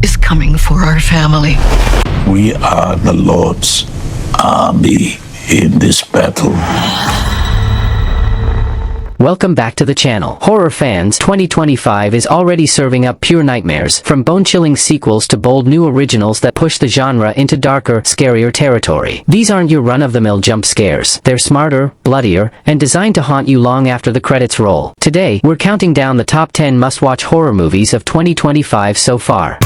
is coming for our family. We are the Lord's army in this battle. Welcome back to the channel. Horror fans, 2025 is already serving up pure nightmares, from bone-chilling sequels to bold new originals that push the genre into darker, scarier territory. These aren't your run-of-the-mill jump scares. They're smarter, bloodier, and designed to haunt you long after the credits roll. Today, we're counting down the top 10 must-watch horror movies of 2025 so far.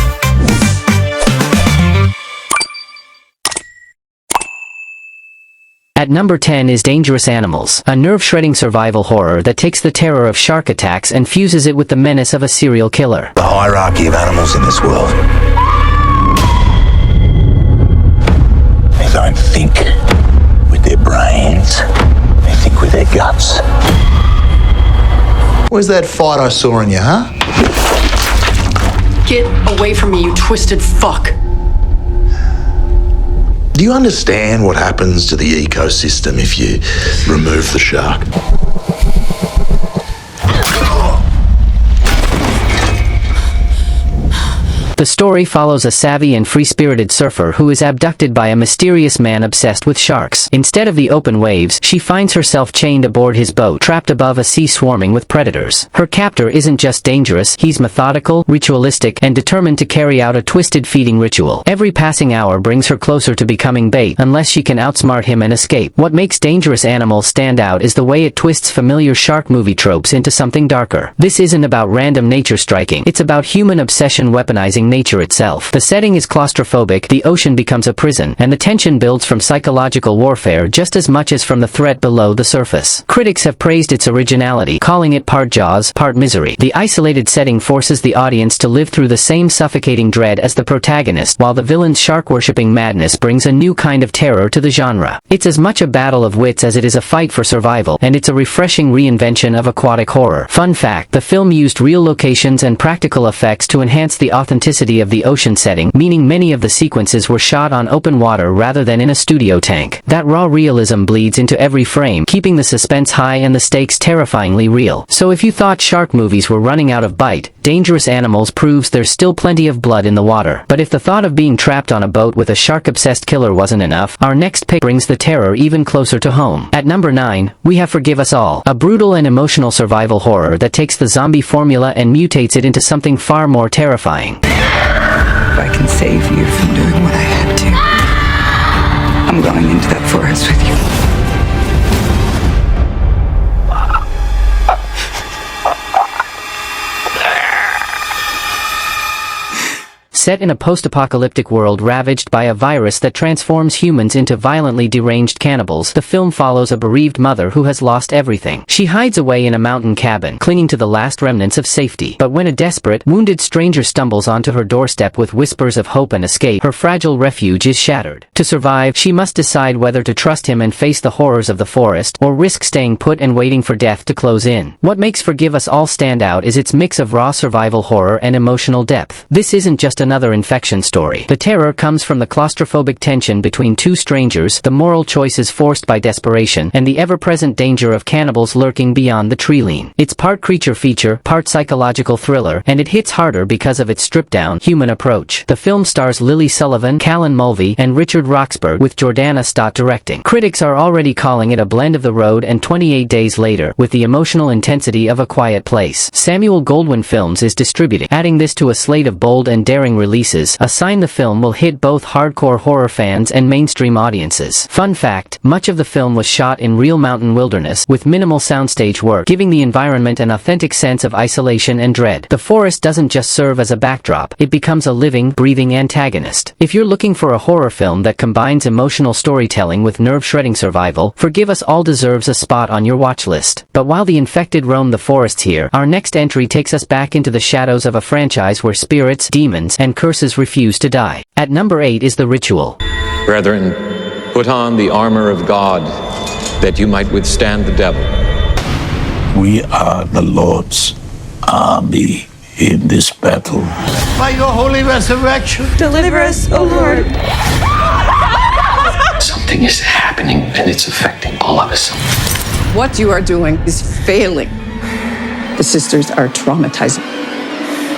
At number 10 is Dangerous Animals, a nerve-shredding survival horror that takes the terror of shark attacks and fuses it with the menace of a serial killer. The hierarchy of animals in this world. They don't think with their brains, they think with their guts. Where's that fight I saw in you, huh? Get away from me, you twisted fuck. Do you understand what happens to the ecosystem if you remove the shark? The story follows a savvy and free-spirited surfer who is abducted by a mysterious man obsessed with sharks. Instead of the open waves, she finds herself chained aboard his boat, trapped above a sea swarming with predators. Her captor isn't just dangerous, he's methodical, ritualistic, and determined to carry out a twisted feeding ritual. Every passing hour brings her closer to becoming bait, unless she can outsmart him and escape. What makes Dangerous Animals stand out is the way it twists familiar shark movie tropes into something darker. This isn't about random nature striking, it's about human obsession weaponizing nature itself. The setting is claustrophobic, the ocean becomes a prison, and the tension builds from psychological warfare just as much as from the threat below the surface. Critics have praised its originality, calling it part Jaws, part misery. The isolated setting forces the audience to live through the same suffocating dread as the protagonist, while the villain's shark-worshipping madness brings a new kind of terror to the genre. It's as much a battle of wits as it is a fight for survival, and it's a refreshing reinvention of aquatic horror. Fun fact, the film used real locations and practical effects to enhance the authenticity of the ocean setting, meaning many of the sequences were shot on open water rather than in a studio tank. That raw realism bleeds into every frame, keeping the suspense high and the stakes terrifyingly real. So if you thought shark movies were running out of bite, Dangerous Animals proves there's still plenty of blood in the water. But if the thought of being trapped on a boat with a shark-obsessed killer wasn't enough, our next pick brings the terror even closer to home. At number 9, we have Forgive Us All, a brutal and emotional survival horror that takes the zombie formula and mutates it into something far more terrifying. If I can save you from doing what I had to, I'm going into that forest with you. Set in a post-apocalyptic world ravaged by a virus that transforms humans into violently deranged cannibals, the film follows a bereaved mother who has lost everything. She hides away in a mountain cabin, clinging to the last remnants of safety. But when a desperate, wounded stranger stumbles onto her doorstep with whispers of hope and escape, her fragile refuge is shattered. To survive, she must decide whether to trust him and face the horrors of the forest, or risk staying put and waiting for death to close in. What makes Forgive Us All stand out is its mix of raw survival horror and emotional depth. This isn't just another infection story. The terror comes from the claustrophobic tension between two strangers, the moral choices forced by desperation, and the ever-present danger of cannibals lurking beyond the tree-line. It's part creature feature, part psychological thriller, and it hits harder because of its stripped-down, human approach. The film stars Lily Sullivan, Callan Mulvey, and Richard Roxburgh, with Jordana Stott directing. Critics are already calling it a blend of The Road and 28 Days Later, with the emotional intensity of A Quiet Place. Samuel Goldwyn Films is distributing, adding this to a slate of bold and daring releases, a sign the film will hit both hardcore horror fans and mainstream audiences. Fun fact, much of the film was shot in real mountain wilderness, with minimal soundstage work, giving the environment an authentic sense of isolation and dread. The forest doesn't just serve as a backdrop, it becomes a living, breathing antagonist. If you're looking for a horror film that combines emotional storytelling with nerve-shredding survival, Forgive Us All deserves a spot on your watch list. But while the infected roam the forests here, our next entry takes us back into the shadows of a franchise where spirits, demons, and curses refuse to die. At number 8 is The Ritual. Brethren, put on the armor of God, that you might withstand the devil. We are the Lord's army in this battle. By your holy resurrection. Deliver us, O Lord. Something is happening and it's affecting all of us. What you are doing is failing. The sisters are traumatized.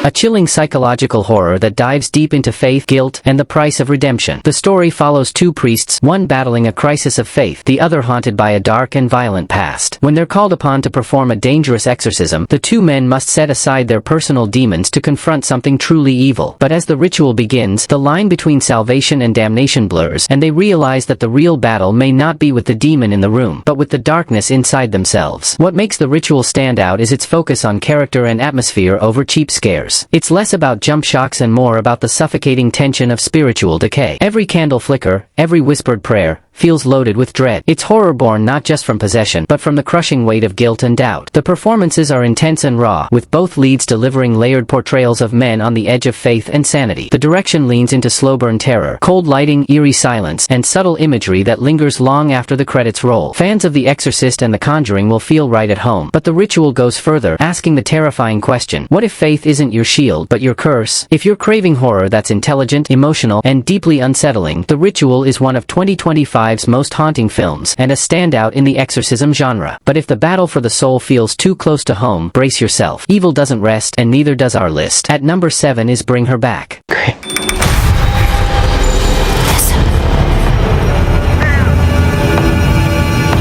A chilling psychological horror that dives deep into faith, guilt, and the price of redemption. The story follows two priests, one battling a crisis of faith, the other haunted by a dark and violent past. When they're called upon to perform a dangerous exorcism, the two men must set aside their personal demons to confront something truly evil. But as the ritual begins, the line between salvation and damnation blurs, and they realize that the real battle may not be with the demon in the room, but with the darkness inside themselves. What makes the ritual stand out is its focus on character and atmosphere over cheap scares. It's less about jump shocks and more about the suffocating tension of spiritual decay. Every candle flicker, every whispered prayer, feels loaded with dread. It's horror born not just from possession, but from the crushing weight of guilt and doubt. The performances are intense and raw, with both leads delivering layered portrayals of men on the edge of faith and sanity. The direction leans into slow burn terror, cold lighting, eerie silence, and subtle imagery that lingers long after the credits roll. Fans of The Exorcist and The Conjuring will feel right at home, but the ritual goes further, asking the terrifying question, what if faith isn't your shield, but your curse? If you're craving horror that's intelligent, emotional, and deeply unsettling, The Ritual is one of 2025's most haunting films, and a standout in the exorcism genre. But if the battle for the soul feels too close to home, brace yourself. Evil doesn't rest, and neither does our list. At number 7 is Bring Her Back.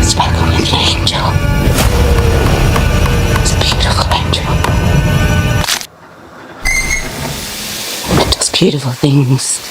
Sparkle like an angel. It's a beautiful angel. It does beautiful things.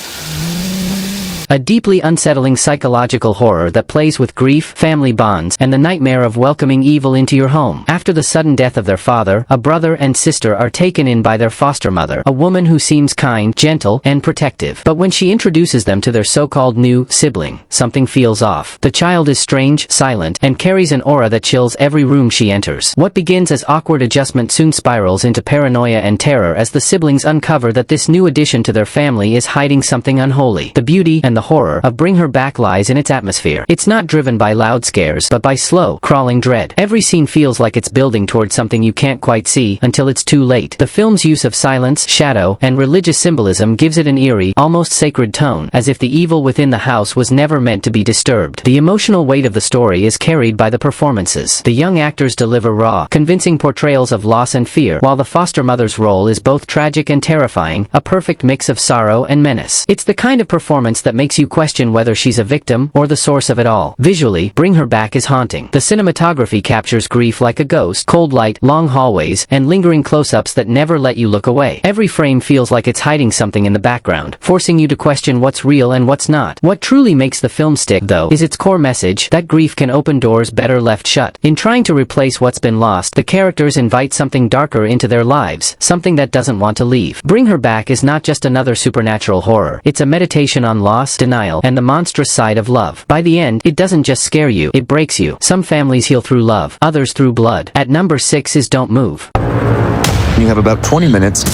A deeply unsettling psychological horror that plays with grief, family bonds, and the nightmare of welcoming evil into your home. After the sudden death of their father, a brother and sister are taken in by their foster mother, a woman who seems kind, gentle, and protective. But when she introduces them to their so-called new sibling, something feels off. The child is strange, silent, and carries an aura that chills every room she enters. What begins as awkward adjustment soon spirals into paranoia and terror as the siblings uncover that this new addition to their family is hiding something unholy. The beauty and the horror of Bring Her Back lies in its atmosphere. It's not driven by loud scares, but by slow, crawling dread. Every scene feels like it's building towards something you can't quite see until it's too late. The film's use of silence, shadow, and religious symbolism gives it an eerie, almost sacred tone, as if the evil within the house was never meant to be disturbed. The emotional weight of the story is carried by the performances. The young actors deliver raw, convincing portrayals of loss and fear, while the foster mother's role is both tragic and terrifying, a perfect mix of sorrow and menace. It's the kind of performance that makes you question whether she's a victim or the source of it all. Visually, Bring Her Back is haunting. The cinematography captures grief like a ghost, cold light, long hallways, and lingering close-ups that never let you look away. Every frame feels like it's hiding something in the background, forcing you to question what's real and what's not. What truly makes the film stick, though, is its core message, that grief can open doors better left shut. In trying to replace what's been lost, the characters invite something darker into their lives, something that doesn't want to leave. Bring Her Back is not just another supernatural horror. It's a meditation on loss, denial, and the monstrous side of love. By the end, it doesn't just scare you, it breaks you. Some families heal through love, others through blood. At number 6 is Don't Move. You have about 20 minutes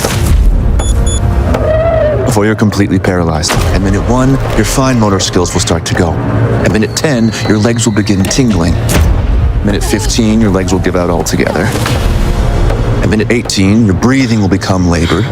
before you're completely paralyzed. At minute 1, your fine motor skills will start to go. At minute 10, your legs will begin tingling. Minute 15, your legs will give out altogether. At minute 18, your breathing will become labored.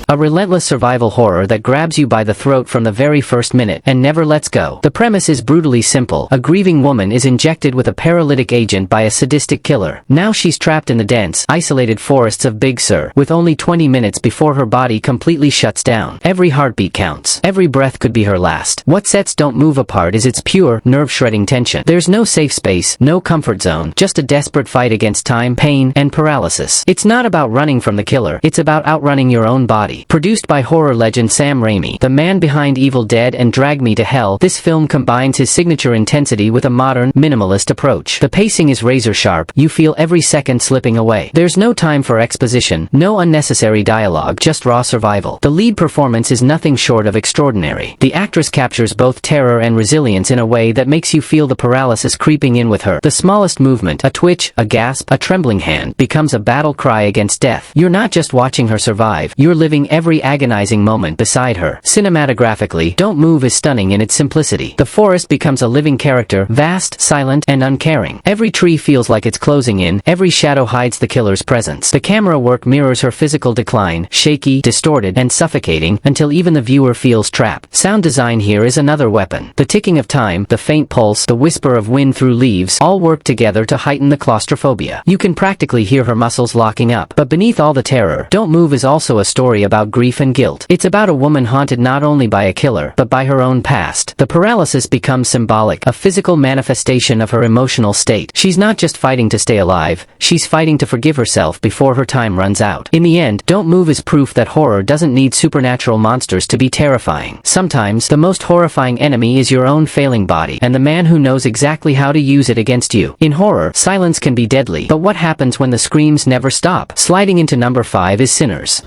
A relentless survival horror that grabs you by the throat from the very first minute and never lets go. The premise is brutally simple. A grieving woman is injected with a paralytic agent by a sadistic killer. Now she's trapped in the dense, isolated forests of Big Sur, with only 20 minutes before her body completely shuts down. Every heartbeat counts. Every breath could be her last. What sets Don't Move apart is its pure, nerve-shredding tension. There's no safe space, no comfort zone, just a desperate fight against time, pain, and paralysis. It's not about running from the killer. It's about outrunning your own body. Produced by horror legend Sam Raimi, the man behind Evil Dead and Drag Me to Hell, this film combines his signature intensity with a modern, minimalist approach. The pacing is razor-sharp, you feel every second slipping away. There's no time for exposition, no unnecessary dialogue, just raw survival. The lead performance is nothing short of extraordinary. The actress captures both terror and resilience in a way that makes you feel the paralysis creeping in with her. The smallest movement, a twitch, a gasp, a trembling hand, becomes a battle cry against death. You're not just watching her survive, you're living reliving every agonizing moment beside her. Cinematographically, Don't Move is stunning in its simplicity. The forest becomes a living character, vast, silent, and uncaring. Every tree feels like it's closing in, every shadow hides the killer's presence. The camera work mirrors her physical decline, shaky, distorted, and suffocating, until even the viewer feels trapped. Sound design here is another weapon. The ticking of time, the faint pulse, the whisper of wind through leaves, all work together to heighten the claustrophobia. You can practically hear her muscles locking up. But beneath all the terror, Don't Move is also a story about grief and guilt. It's about a woman haunted not only by a killer, but by her own past. The paralysis becomes symbolic, a physical manifestation of her emotional state. She's not just fighting to stay alive, she's fighting to forgive herself before her time runs out. In the end, Don't Move is proof that horror doesn't need supernatural monsters to be terrifying. Sometimes, the most horrifying enemy is your own failing body, and the man who knows exactly how to use it against you. In horror, silence can be deadly, but what happens when the screams never stop? Sliding into number 5 is Sinners.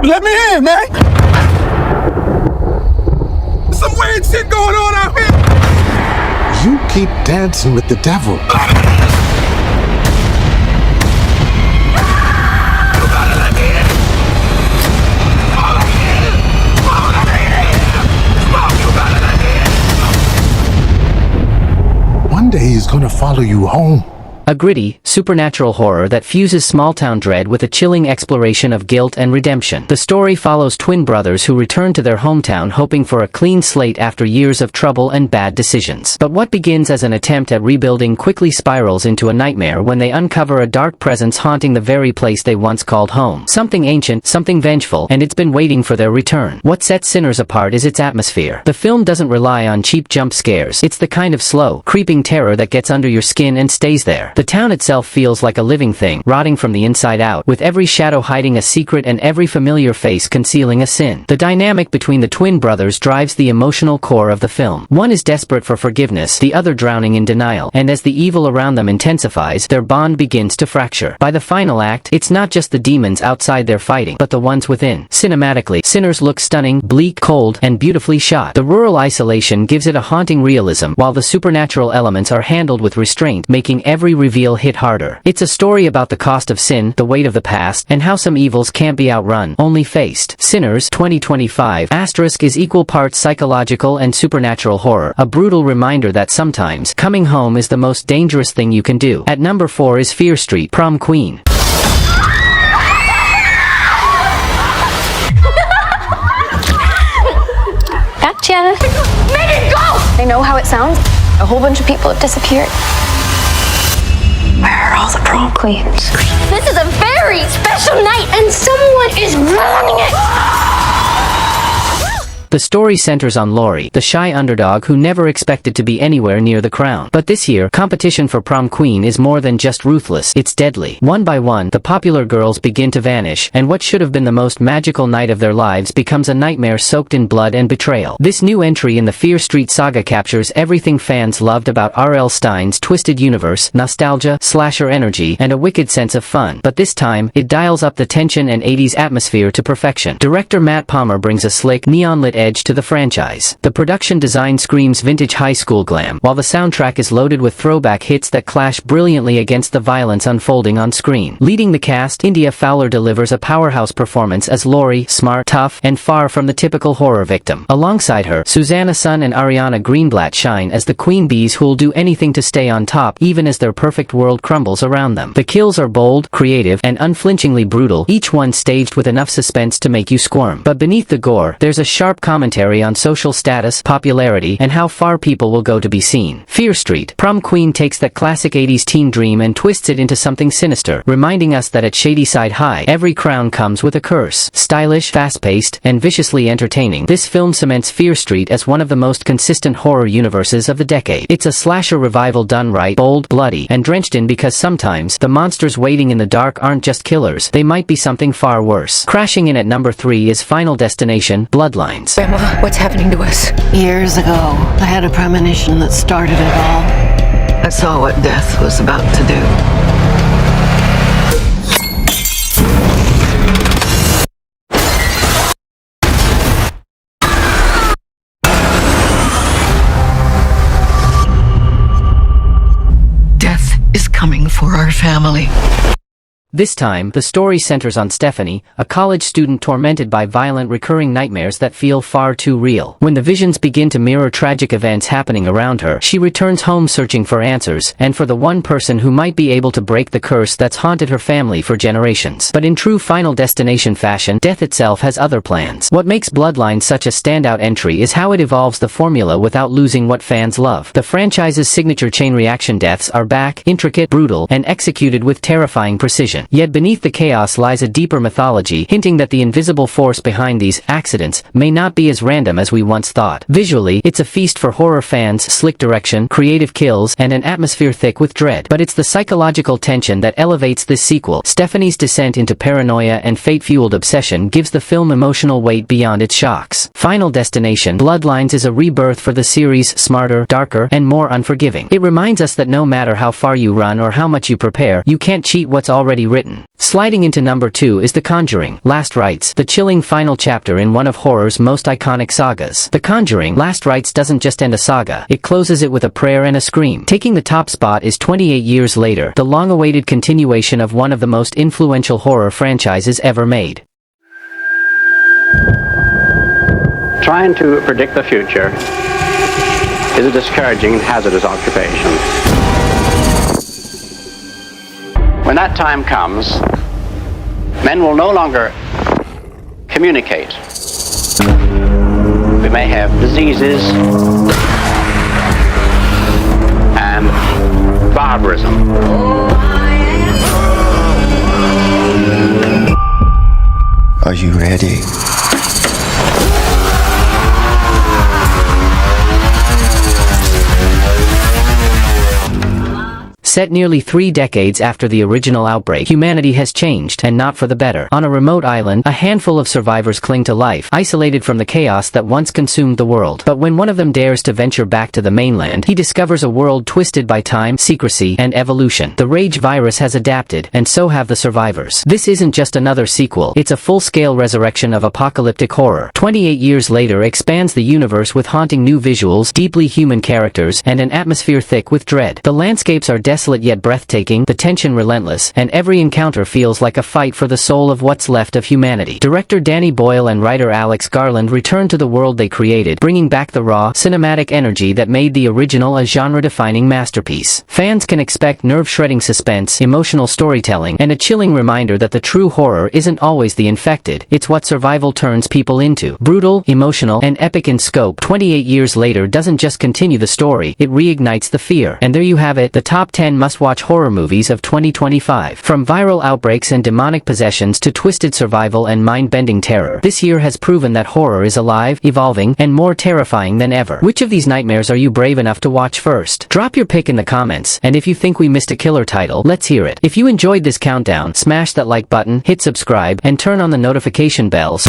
Let me in, man! Some weird shit going on out here! You keep dancing with the devil. One day he's gonna follow you home. A gritty, supernatural horror that fuses small-town dread with a chilling exploration of guilt and redemption. The story follows twin brothers who return to their hometown hoping for a clean slate after years of trouble and bad decisions. But what begins as an attempt at rebuilding quickly spirals into a nightmare when they uncover a dark presence haunting the very place they once called home. Something ancient, something vengeful, and it's been waiting for their return. What sets Sinners apart is its atmosphere. The film doesn't rely on cheap jump scares. It's the kind of slow, creeping terror that gets under your skin and stays there. The town itself feels like a living thing, rotting from the inside out, with every shadow hiding a secret and every familiar face concealing a sin. The dynamic between the twin brothers drives the emotional core of the film. One is desperate for forgiveness, the other drowning in denial, and as the evil around them intensifies, their bond begins to fracture. By the final act, it's not just the demons outside they're fighting, but the ones within. Cinematically, Sinners looks stunning, bleak, cold, and beautifully shot. The rural isolation gives it a haunting realism, while the supernatural elements are handled with restraint, making every reveal hit harder. It's a story about the cost of sin, the weight of the past, and how some evils can't be outrun, only faced. Sinners 2025 * is equal parts psychological and supernatural horror, a brutal reminder that sometimes, coming home is the most dangerous thing you can do. At number 4 is Fear Street, Prom Queen. Gotcha! Megan, go! I know how it sounds. A whole bunch of people have disappeared. Where are all the prom queens? This is a very special night, and someone is ruining it! The story centers on Lori, the shy underdog who never expected to be anywhere near the crown. But this year, competition for prom queen is more than just ruthless, it's deadly. One by one, the popular girls begin to vanish, and what should have been the most magical night of their lives becomes a nightmare soaked in blood and betrayal. This new entry in the Fear Street saga captures everything fans loved about R.L. Stine's twisted universe, nostalgia, slasher energy, and a wicked sense of fun. But this time, it dials up the tension and 80s atmosphere to perfection. Director Matt Palmer brings a slick, neon-lit edge to the franchise. The production design screams vintage high school glam, while the soundtrack is loaded with throwback hits that clash brilliantly against the violence unfolding on screen. Leading the cast, India Fowler delivers a powerhouse performance as Lori, smart, tough, and far from the typical horror victim. Alongside her, Susanna Sun and Ariana Greenblatt shine as the queen bees who'll do anything to stay on top even as their perfect world crumbles around them. The kills are bold, creative, and unflinchingly brutal, each one staged with enough suspense to make you squirm. But beneath the gore, there's a sharp commentary on social status, popularity, and how far people will go to be seen. Fear Street, Prom Queen takes that classic 80s teen dream and twists it into something sinister, reminding us that at Shadyside High, every crown comes with a curse. Stylish, fast-paced, and viciously entertaining, this film cements Fear Street as one of the most consistent horror universes of the decade. It's a slasher revival done right, bold, bloody, and drenched in because sometimes, the monsters waiting in the dark aren't just killers, they might be something far worse. Crashing in at number 3 is Final Destination, Bloodlines. Grandma, what's happening to us? Years ago, I had a premonition that started it all. I saw what death was about to do. our family. This time, the story centers on Stephanie, a college student tormented by violent recurring nightmares that feel far too real. When the visions begin to mirror tragic events happening around her, she returns home searching for answers, and for the one person who might be able to break the curse that's haunted her family for generations. But in true Final Destination fashion, death itself has other plans. What makes Bloodline such a standout entry is how it evolves the formula without losing what fans love. The franchise's signature chain reaction deaths are back, intricate, brutal, and executed with terrifying precision. Yet beneath the chaos lies a deeper mythology, hinting that the invisible force behind these accidents may not be as random as we once thought. Visually, it's a feast for horror fans, slick direction, creative kills, and an atmosphere thick with dread. But it's the psychological tension that elevates this sequel. Stephanie's descent into paranoia and fate-fueled obsession gives the film emotional weight beyond its shocks. Final Destination Bloodlines is a rebirth for the series, smarter, darker, and more unforgiving. It reminds us that no matter how far you run or how much you prepare, you can't cheat what's already written. Sliding into number 2 is The Conjuring: Last Rites, the chilling final chapter in one of horror's most iconic sagas. The Conjuring: Last Rites doesn't just end a saga, it closes it with a prayer and a scream. Taking the top spot is 28 Years Later, the long-awaited continuation of one of the most influential horror franchises ever made. Trying to predict the future is a discouraging and hazardous occupation. When that time comes, men will no longer communicate. We may have diseases and barbarism. Are you ready? Set nearly 3 decades after the original outbreak, humanity has changed, and not for the better. On a remote island, a handful of survivors cling to life, isolated from the chaos that once consumed the world. But when one of them dares to venture back to the mainland, he discovers a world twisted by time, secrecy, and evolution. The rage virus has adapted, and so have the survivors. This isn't just another sequel, it's a full-scale resurrection of apocalyptic horror. 28 Years Later expands the universe with haunting new visuals, deeply human characters, and an atmosphere thick with dread. The landscapes are desolate yet breathtaking, the tension relentless, and every encounter feels like a fight for the soul of what's left of humanity. Director Danny Boyle and writer Alex Garland return to the world they created, bringing back the raw, cinematic energy that made the original a genre-defining masterpiece. Fans can expect nerve-shredding suspense, emotional storytelling, and a chilling reminder that the true horror isn't always the infected, it's what survival turns people into. Brutal, emotional, and epic in scope, 28 Years Later doesn't just continue the story, it reignites the fear. And there you have it, the top 10 must-watch horror movies of 2025. From viral outbreaks and demonic possessions to twisted survival and mind-bending terror, this year has proven that horror is alive, evolving, and more terrifying than ever. Which of these nightmares are you brave enough to watch first? Drop your pick in the comments, and if you think we missed a killer title, let's hear it. If you enjoyed this countdown, smash that like button, hit subscribe, and turn on the notification bells.